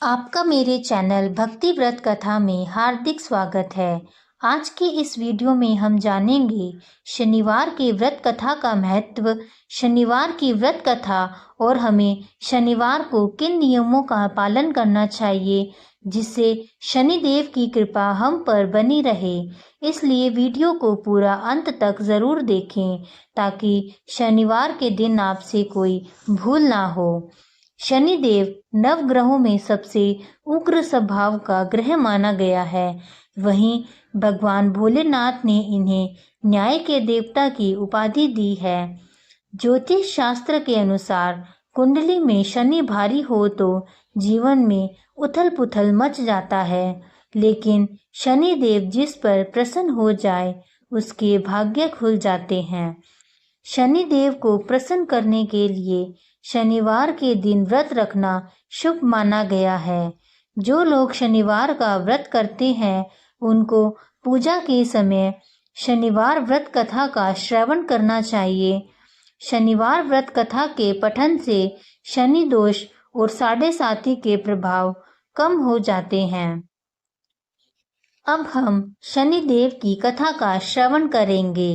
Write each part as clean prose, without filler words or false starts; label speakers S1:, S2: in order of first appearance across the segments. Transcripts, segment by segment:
S1: आपका मेरे चैनल भक्ति व्रत कथा में हार्दिक स्वागत है। आज की इस वीडियो में हम जानेंगे शनिवार के व्रत कथा का महत्व, शनिवार की व्रत कथा और हमें शनिवार को किन नियमों का पालन करना चाहिए जिससे शनिदेव की कृपा हम पर बनी रहे। इसलिए वीडियो को पूरा अंत तक ज़रूर देखें ताकि शनिवार के दिन आपसे कोई भूल ना हो। शनिदेव नवग्रहों में सबसे उग्र स्वभाव का ग्रह माना गया है। वहीं भगवान भोलेनाथ ने इन्हें न्याय के देवता की उपाधि दी है। ज्योतिष शास्त्र के अनुसार कुंडली में शनि भारी हो तो जीवन में उथल पुथल मच जाता है, लेकिन शनिदेव जिस पर प्रसन्न हो जाए उसके भाग्य खुल जाते हैं। शनिदेव को प्रसन्न करने के लिए शनिवार के दिन व्रत रखना शुभ माना गया है। जो लोग शनिवार का व्रत करते हैं उनको पूजा के समय शनिवार व्रत कथा का श्रवण करना चाहिए। शनिवार व्रत कथा के पठन से शनि दोष और साढ़े साती के प्रभाव कम हो जाते हैं। अब हम शनिदेव की कथा का श्रवण करेंगे।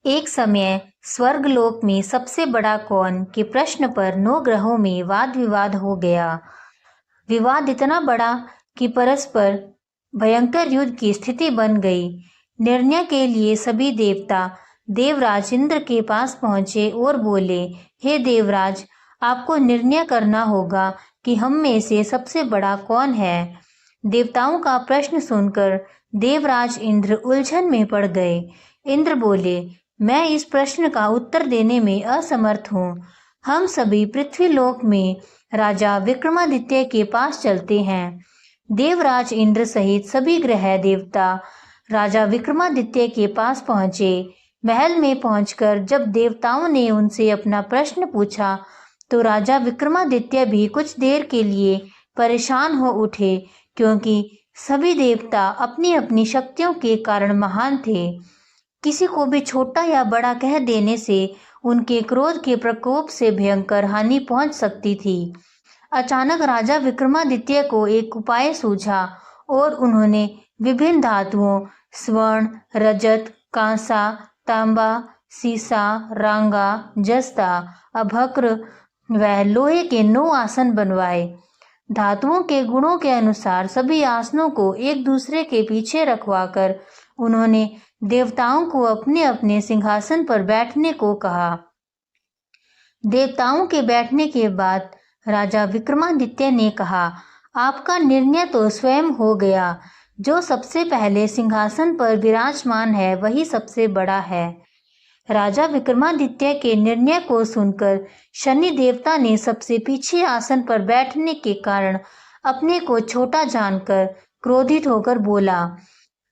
S1: एक समय स्वर्गलोक में सबसे बड़ा कौन के प्रश्न पर 9 ग्रहों में वाद विवाद हो गया। विवाद इतना बड़ा कि परस्पर भयंकर युद्ध की स्थिति बन गई। निर्णय के लिए सभी देवता देवराज इंद्र के पास पहुंचे और बोले, हे देवराज, आपको निर्णय करना होगा कि हम में से सबसे बड़ा कौन है। देवताओं का प्रश्न सुनकर देवराज इंद्र उलझन में पड़ गए। इंद्र बोले, मैं इस प्रश्न का उत्तर देने में असमर्थ हूँ। हम सभी पृथ्वीलोक में राजा विक्रमादित्य के पास चलते हैं। देवराज इंद्र सहित सभी ग्रह देवता राजा विक्रमादित्य के पास पहुंचे। महल में पहुंचकर जब देवताओं ने उनसे अपना प्रश्न पूछा तो राजा विक्रमादित्य भी कुछ देर के लिए परेशान हो उठे, क्योंकि सभी देवता अपनी अपनी शक्तियों के कारण महान थे। किसी को भी छोटा या बड़ा कह देने से उनके क्रोध के प्रकोप से भयंकर हानि पहुंच सकती थी। अचानक राजा विक्रमादित्य को एक उपाय सूझा और उन्होंने विभिन्न धातुओं स्वर्ण, रजत, कांसा, तांबा, सीसा, रांगा, जस्ता, अभक्र व लोहे के 9 आसन बनवाए। धातुओं के गुणों के अनुसार सभी आसनों को एक दूसरे के पीछे रखवाकर उन्होंने देवताओं को अपने अपने सिंहासन पर बैठने को कहा। देवताओं के बैठने के बाद राजा विक्रमादित्य ने कहा, आपका निर्णय तो स्वयं हो गया। जो सबसे पहले सिंहासन पर विराजमान है वही सबसे बड़ा है। राजा विक्रमादित्य के निर्णय को सुनकर शनि देवता ने सबसे पीछे आसन पर बैठने के कारण अपने को छोटा जानकर क्रोधित होकर बोला,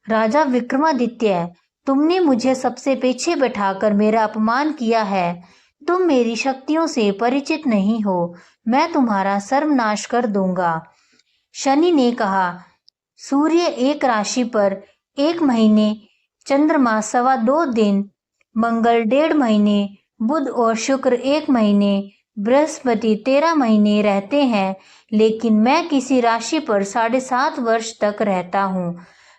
S1: राजा विक्रमादित्य, तुमने मुझे सबसे पीछे बैठाकर मेरा अपमान किया है। तुम मेरी शक्तियों से परिचित नहीं हो। मैं तुम्हारा सर्वनाश कर दूंगा। शनि ने कहा, सूर्य एक राशि पर 1 महीने, चंद्रमा 2.25 दिन, मंगल 1.5 महीने, बुध और शुक्र 1 महीने, बृहस्पति 13 महीने रहते हैं, लेकिन मैं किसी राशि पर 7.5 वर्ष तक रहता हूँ।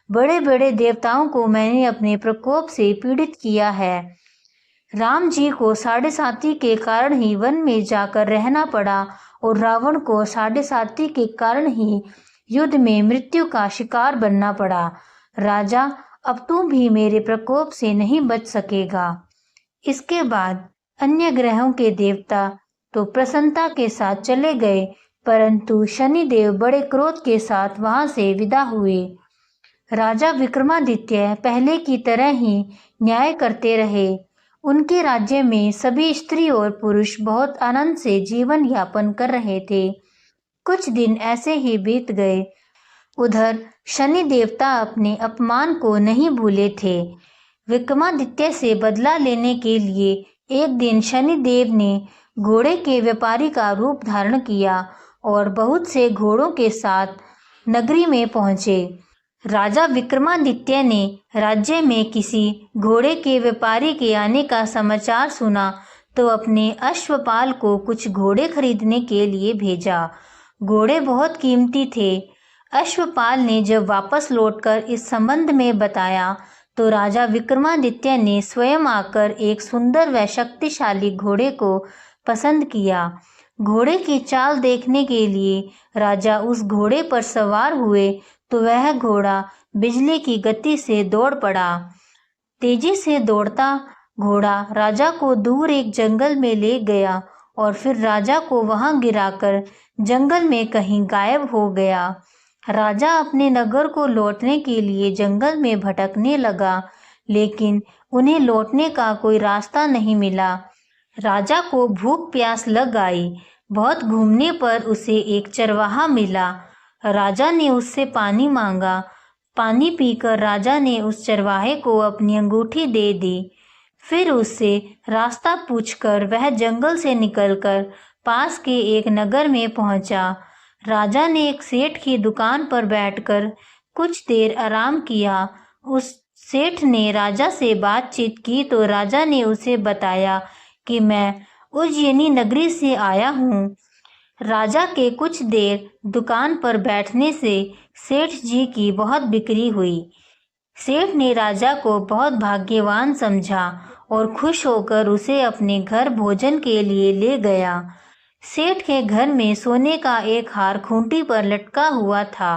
S1: बड़े बड़े देवताओं को मैंने अपने प्रकोप से पीड़ित किया है। राम जी को 7.5 के कारण ही वन में जाकर रहना पड़ा और रावण को 7.5 के कारण ही युद्ध में मृत्यु का शिकार बनना पड़ा। राजा, अब तू भी मेरे प्रकोप से नहीं बच सकेगा। इसके बाद अन्य ग्रहों के देवता तो प्रसन्नता के साथ चले गए, परंतु शनिदेव बड़े क्रोध के साथ वहां से विदा हुए। राजा विक्रमादित्य पहले की तरह ही न्याय करते रहे। उनके राज्य में सभी स्त्री और पुरुष बहुत आनंद से जीवन यापन कर रहे थे। कुछ दिन ऐसे ही बीत गए। उधर शनि देवता अपने अपमान को नहीं भूले थे। विक्रमादित्य से बदला लेने के लिए एक दिन शनिदेव ने घोड़े के व्यापारी का रूप धारण किया और बहुत से घोड़ों के साथ नगरी में पहुंचे। राजा विक्रमादित्य ने राज्य में किसी घोड़े के व्यापारी के आने का समाचार सुना तो अपने अश्वपाल को कुछ घोड़े खरीदने के लिए भेजा। घोड़े बहुत कीमती थे। अश्वपाल ने जब वापस लौटकर इस संबंध में बताया तो राजा विक्रमादित्य ने स्वयं आकर एक सुंदर व शक्तिशाली घोड़े को पसंद किया। घोड़े की चाल देखने के लिए राजा उस घोड़े पर सवार हुए तो वह घोड़ा बिजली की गति से दौड़ पड़ा। तेजी से दौड़ता घोड़ा राजा को दूर एक जंगल में ले गया और फिर राजा को वहां गिराकर जंगल में कहीं गायब हो गया। राजा अपने नगर को लौटने के लिए जंगल में भटकने लगा, लेकिन उन्हें लौटने का कोई रास्ता नहीं मिला। राजा को भूख प्यास लग आई। बहुत घूमने पर उसे एक चरवाहा मिला। राजा ने उससे पानी मांगा। पानी पीकर राजा ने उस चरवाहे को अपनी अंगूठी दे दी। फिर उससे रास्ता पूछकर वह जंगल से निकलकर पास के एक नगर में पहुंचा। राजा ने एक सेठ की दुकान पर बैठकर कुछ देर आराम किया। उस सेठ ने राजा से बातचीत की तो राजा ने उसे बताया कि मैं उज्जैनी नगरी से आया हूँ। राजा के कुछ देर दुकान पर बैठने से सेठ जी की बहुत बिक्री हुई। सेठ ने राजा को बहुत भाग्यवान समझा और खुश होकर उसे अपने घर भोजन के लिए ले गया। सेठ के घर में सोने का एक हार खूंटी पर लटका हुआ था।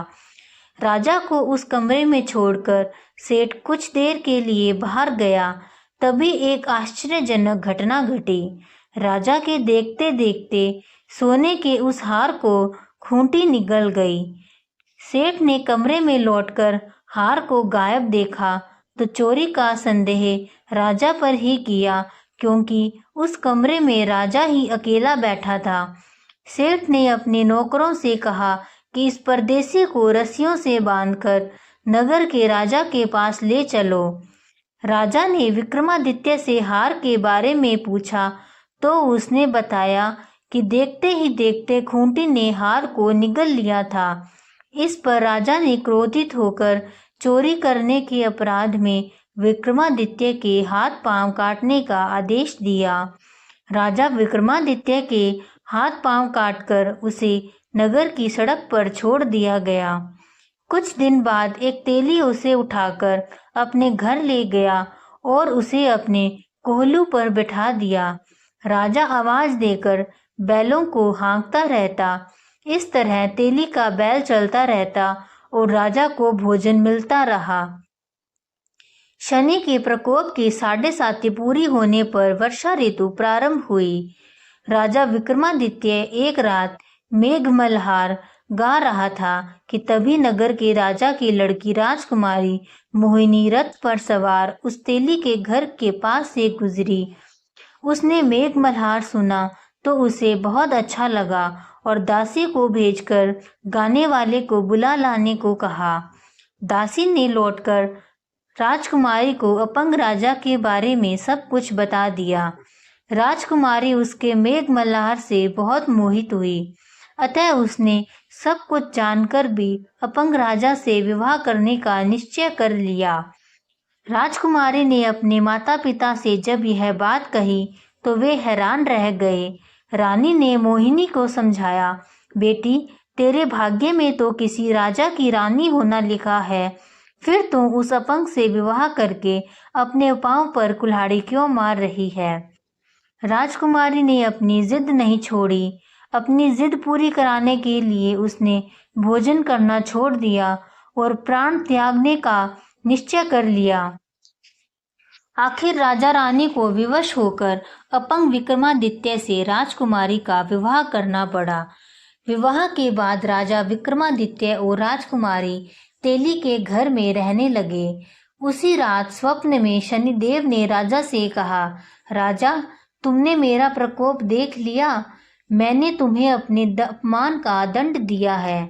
S1: राजा को उस कमरे में छोड़कर सेठ कुछ देर के लिए बाहर गया। तभी एक आश्चर्यजनक घटना घटी। राजा के देखते देखते सोने के उस हार को खूंटी निगल गई। सेठ ने कमरे में लौटकर हार को गायब देखा तो चोरी का संदेह राजा पर ही किया, क्योंकि उस कमरे में राजा ही अकेला बैठा था। सेठ ने अपने नौकरों से कहा कि इस परदेसी को रस्सियों से बांधकर नगर के राजा के पास ले चलो। राजा ने विक्रमादित्य से हार के बारे में पूछा तो उसने बताया कि देखते ही देखते खूंटी ने हार को निगल लिया था। इस पर राजा ने क्रोधित होकर चोरी करने के अपराध में विक्रमादित्य के हाथ पांव काटने का आदेश दिया। राजा विक्रमादित्य के हाथ पांव काटकर उसे नगर की सड़क पर छोड़ दिया गया। कुछ दिन बाद एक तेली उसे उठाकर अपने घर ले गया और उसे अपने कोहलू पर बिठा दिया। राजा आवाज देकर बैलों को हाँकता रहता। इस तरह तेली का बैल चलता रहता और राजा को भोजन मिलता रहा। शनि के प्रकोप की 7.5 पूरी होने पर वर्षा ऋतु प्रारंभ हुई। राजा विक्रमादित्य एक रात मेघमल्हार गा रहा था कि तभी नगर के राजा की लड़की राजकुमारी मोहिनी रथ पर सवार उस तेली के घर के पास से गुजरी। उसने मेघमल्हार सुना तो उसे बहुत अच्छा लगा और दासी को भेजकर गाने वाले को बुला लाने को कहा। दासी ने लौटकर राजकुमारी को अपंग राजा के बारे में सब कुछ बता दिया। राजकुमारी उसके मेघमल्हार से बहुत मोहित हुई, अतः उसने सब कुछ जानकर भी अपंग राजा से विवाह करने का निश्चय कर लिया। राजकुमारी ने अपने माता पिता से जब यह बात कही तो वे हैरान रह गए। रानी ने मोहिनी को समझाया, बेटी तेरे भाग्य में तो किसी राजा की रानी होना लिखा है, फिर तू उस अपंग से विवाह करके अपने पांव पर कुल्हाड़ी क्यों मार रही है। राजकुमारी ने अपनी जिद नहीं छोड़ी। अपनी जिद पूरी कराने के लिए उसने भोजन करना छोड़ दिया और प्राण त्यागने का निश्चय कर लिया। आखिर राजा रानी को विवश होकर अपंग विक्रमादित्य से राजकुमारी का विवाह करना पड़ा। विवाह के बाद राजा विक्रमादित्य और राजकुमारी तेली के घर में रहने लगे। उसी रात स्वप्न में शनिदेव ने राजा से कहा, राजा तुमने मेरा प्रकोप देख लिया, मैंने तुम्हें अपने अपमान का दंड दिया है।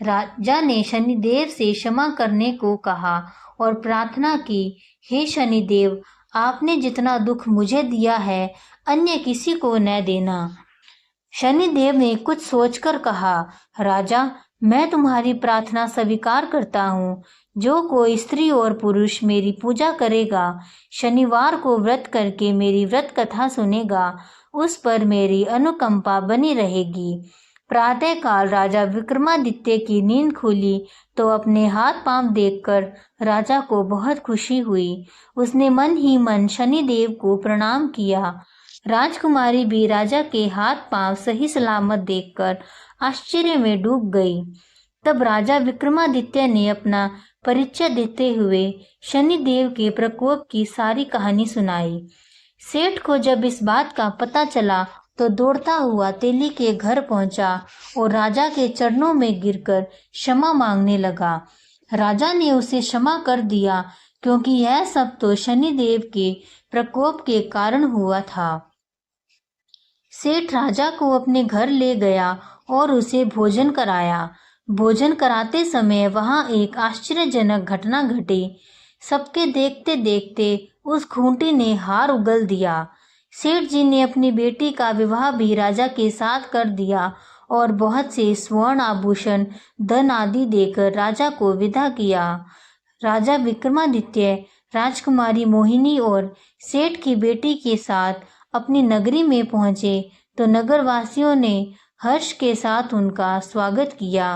S1: राजा ने शनिदेव से क्षमा करने को कहा और प्रार्थना की, हे शनिदेव आपने जितना दुख मुझे दिया है अन्य किसी को न देना। शनिदेव ने कुछ सोचकर कहा, राजा मैं तुम्हारी प्रार्थना स्वीकार करता हूँ। जो कोई स्त्री और पुरुष मेरी पूजा करेगा, शनिवार को व्रत करके मेरी व्रत कथा सुनेगा, उस पर मेरी अनुकंपा बनी रहेगी। प्रातःकाल राजा विक्रमादित्य की नींद खुली तो अपने हाथ पांव देखकर राजा को बहुत खुशी हुई। उसने मन ही मन शनिदेव को प्रणाम किया। राजकुमारी भी राजा के हाथ पांव सही सलामत देखकर आश्चर्य में डूब गई। तब राजा विक्रमादित्य ने अपना परिचय देते हुए शनिदेव के प्रकोप की सारी कहानी सुनाई। सेठ को जब इस बात का पता चला तो दौड़ता हुआ तेली के घर पहुंचा और राजा के चरणों में गिरकर क्षमा मांगने लगा। राजा ने उसे क्षमा कर दिया क्योंकि यह सब तो शनिदेव के प्रकोप के कारण हुआ था। सेठ राजा को अपने घर ले गया और उसे भोजन कराया। भोजन कराते समय वहां एक आश्चर्यजनक घटना घटी। सबके देखते देखते उस खूंटी ने हार उगल दिया। सेठ जी ने अपनी बेटी का विवाह भी राजा के साथ कर दिया और बहुत से स्वर्ण आभूषण धन आदि देकर राजा को विदा किया। राजा विक्रमादित्य राजकुमारी मोहिनी और सेठ की बेटी के साथ अपनी नगरी में पहुंचे तो नगरवासियों ने हर्ष के साथ उनका स्वागत किया।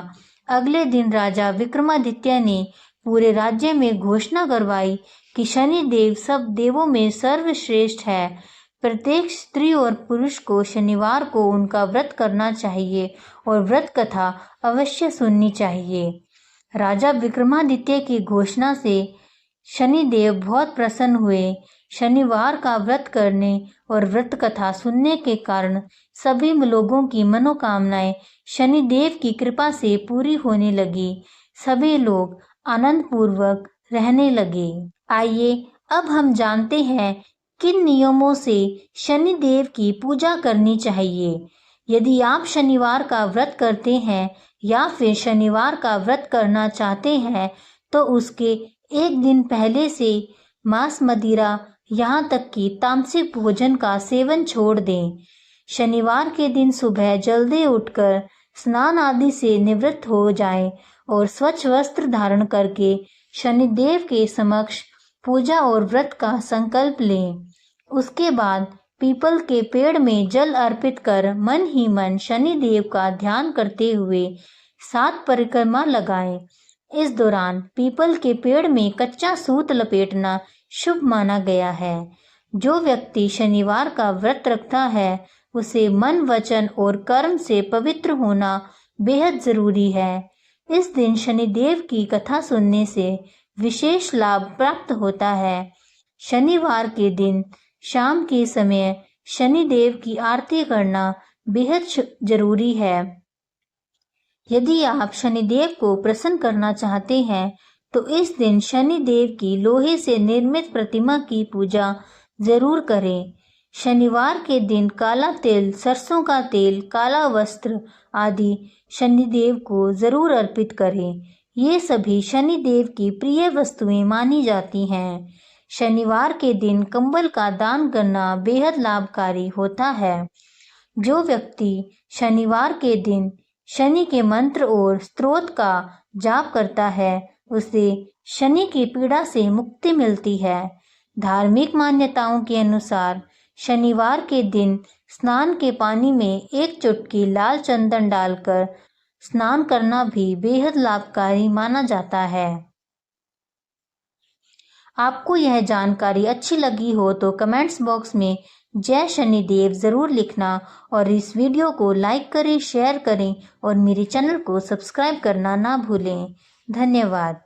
S1: अगले दिन राजा विक्रमादित्य ने पूरे राज्य में घोषणा करवाई कि शनिदेव सब देवों में सर्वश्रेष्ठ है। प्रत्येक स्त्री और पुरुष को शनिवार को उनका व्रत करना चाहिए और व्रत कथा अवश्य सुननी चाहिए। राजा विक्रमादित्य की घोषणा से शनिदेव बहुत प्रसन्न हुए। शनिवार का व्रत करने और व्रत कथा सुनने के कारण सभी लोगों की मनोकामनाएं शनिदेव की कृपा से पूरी होने लगी। सभी लोग आनंद पूर्वक रहने लगे। आइए अब हम जानते हैं किन नियमों से शनिदेव की पूजा करनी चाहिए। यदि आप शनिवार का व्रत करते हैं या फिर शनिवार का व्रत करना चाहते हैं तो उसके एक दिन पहले से मांस मदिरा यहाँ तक कि तामसिक भोजन का सेवन छोड़ दें। शनिवार के दिन सुबह जल्दी उठकर स्नान आदि से निवृत्त हो जाएं और स्वच्छ वस्त्र धारण करके शनिदेव के समक्ष पूजा और व्रत का संकल्प लें। उसके बाद पीपल के पेड़ में जल अर्पित कर मन ही मन शनिदेव का ध्यान करते हुए 7 परिक्रमा लगाएं। इस दौरान पीपल के पेड़ में कच्चा सूत लपेटना शुभ माना गया है। जो व्यक्ति शनिवार का व्रत रखता है उसे मन, वचन और कर्म से पवित्र होना बेहद जरूरी है। इस दिन शनिदेव की कथा सुनने से विशेष लाभ प्राप्त होता है। शनिवार के दिन शाम के समय शनिदेव की आरती करना बेहद जरूरी है। यदि आप शनिदेव को प्रसन्न करना चाहते हैं तो इस दिन शनिदेव की लोहे से निर्मित प्रतिमा की पूजा जरूर करें। शनिवार के दिन काला तिल, सरसों का तेल, काला वस्त्र आदि शनिदेव को जरूर अर्पित करें। ये सभी शनिदेव की प्रिय वस्तुएं मानी जाती हैं। शनिवार के दिन कंबल का दान करना बेहद लाभकारी होता है। जो व्यक्ति शनिवार के दिन शनि के मंत्र और स्तोत्र का जाप करता है उसे शनि की पीड़ा से मुक्ति मिलती है। धार्मिक मान्यताओं के अनुसार शनिवार के दिन स्नान के पानी में 1 चुटकी लाल चंदन डालकर स्नान करना भी बेहद लाभकारी माना जाता है। आपको यह जानकारी अच्छी लगी हो तो कमेंट्स बॉक्स में जय शनिदेव ज़रूर लिखना और इस वीडियो को लाइक करें, शेयर करें और मेरे चैनल को सब्सक्राइब करना ना भूलें। धन्यवाद।